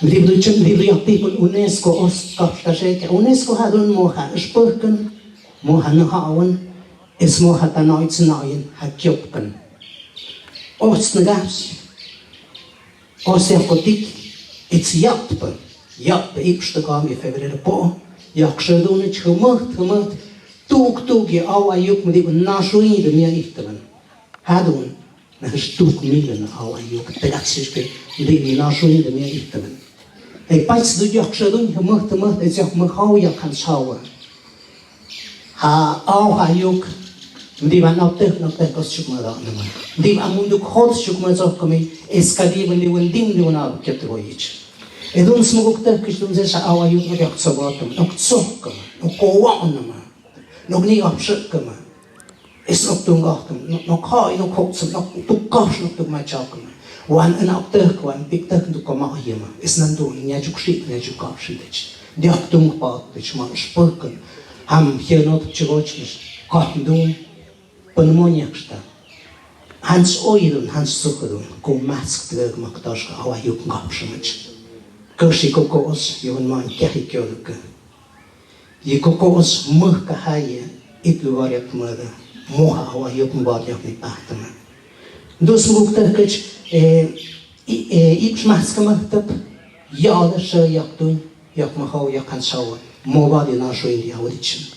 Libre chung libre yaptipun UNESCO os kaptasek UNESCO hadun moha spurken moha nahawan is moha tanoits nain hakjopken os nagaps os yakotik it's yapper yapper ipste kam I febrero po yakshadun chumut tuk je awa juk met die nashuin de meer ichteren hadun na stuk milen awa juk tegatsisch die nashuin de meer ichteren Hey, pas du yakshadun chumut es yak mkhau yakan shawa ha awa juk die van op kos chukma da nama die amundu khot chukma zok kami eskadi van die wending die wana ketgoich edun smuguk ter kishdun ze sa awa juk yak tsobatum nok tsok nok kowa nama nog niet opzoeken, is nog toen gachten, nog ga je nog hoksen, nog toekomst nog toe met jou komen. Wan een optuig, wan piktuig toe komen hier maar, is dan doen, niet zo schiet, niet zo kapschiet. Die ook toen gehad, dat maar spreken, ham hier nog tjurotjes, kan doen, pneumoniaksta. Hans oiden, hans zoeken doen, kom mask terug, maar dat is al wat je ook kapschiet. Kursi kokos, je een man kijk je ook. Je kokos mug kahaye itluar yak mada moha awa yok mbad yak ni pahtama dus mug terkech ips maskama tap yada sha yak tun yak mahaw yak kan shawa moba de na sho india wich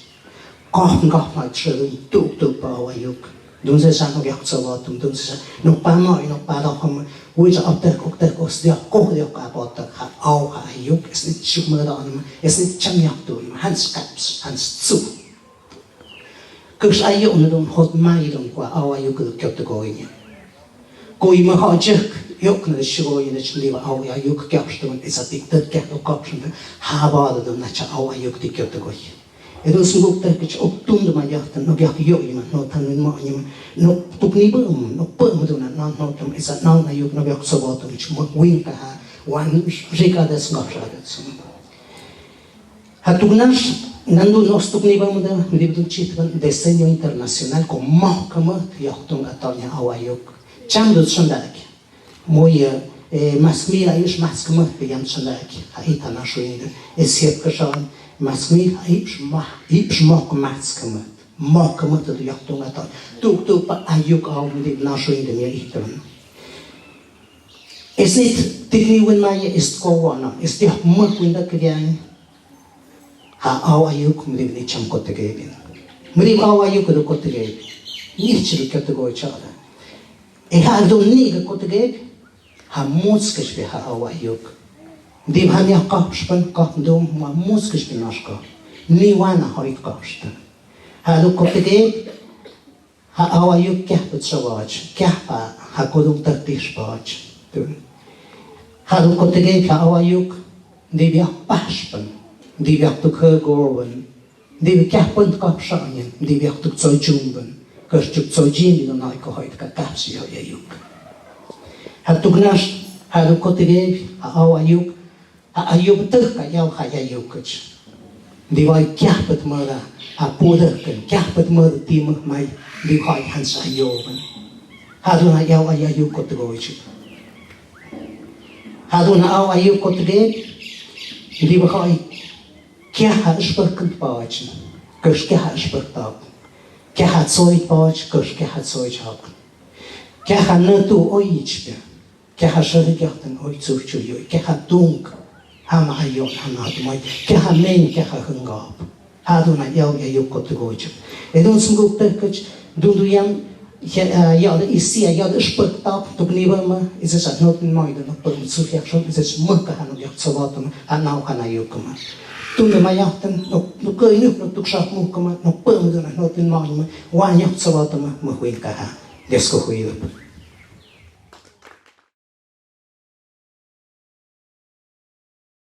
qaf ma chadun tuk pa awa yok dun se sa no yak chawa tum dun se no pa no pa da kham which after os dia ko dia ka bot ha au ha yok es nit chukma da anma es nit cham yak tu hans kaps hans zu kus ayo on hot mai don kwa au yok kyot ko in ko I ma ha jek yok na shgo in chliwa au yok kaps don es a tik tet ka kaps ha ba da na cha au yok tik kyot ko Edo sungguh terkejut optum dengan jahatan, nak yak yo iman, nak tanun mak iman, nak tukni bum, nak pem tu nak tam esat nak ayuk nak yak sabat tu cuma wing kah, wan rika das ngap sadat. Hatuknas nandu nos tukni bum dah, mesti betul ciptaan Decenio Internacional ko mah kamat yak tung atalnya awayuk. Cam tu sandak, moya masmir ayus mas kamat yang sandak, hita nasuin, esiap kesan. Masmir ips mok matskamat makamat tu yak tung atal tuk pa ayuk au di nashuin de mir itran es nit tikni wen maya is kowana is dia mak winda kriyan ha au ayuk mri ni cham ko tegeben mri au ayuk do ko tegeb ni chiri kategori chada e ha do ni ko tegeb ha muskes be ha au ayuk Dim han jag kapspen kapdom ma muskes binaska ni wana harit kapsta ha do koptegeb ha awa yuk kahpet sawaj kahpa ha kodum taktish baj ha do koptegeb ha awa yuk dibya paspen dibya tuk gorwen dibya kahpen kapshanyen dibya tuk tsojumben kerchuk tsojin do nai ko hait ka kapsi ha yuk ha tugnash ha do koptegeb ha awa yuk ayub tuh kayau kaya yukach diwai kahpet mera apudah kan kahpet mera timah mai diwai hans ayuban haduna yau ayub kotgoich haduna au ayub kotge diwai kah sperkent pach kus kah spertab kah soit pach kus kah soit hab kah natu oichbe kah sharigaten oitsuchu yoy kah tung Hama ayok hamatumay kaya men kaya hangap haduna yaw ayok ko tugoch edon sunguk terkech dunduyam ya de isia ya de spektak tukniba ma isas not in mind no per sufiak shon isas mukka hanu yak sawatum anau kana yokma tunde ma yakten no koy no tukshak mukma no per no not in mind ma wa yak sawatum ma huin ka desko huilap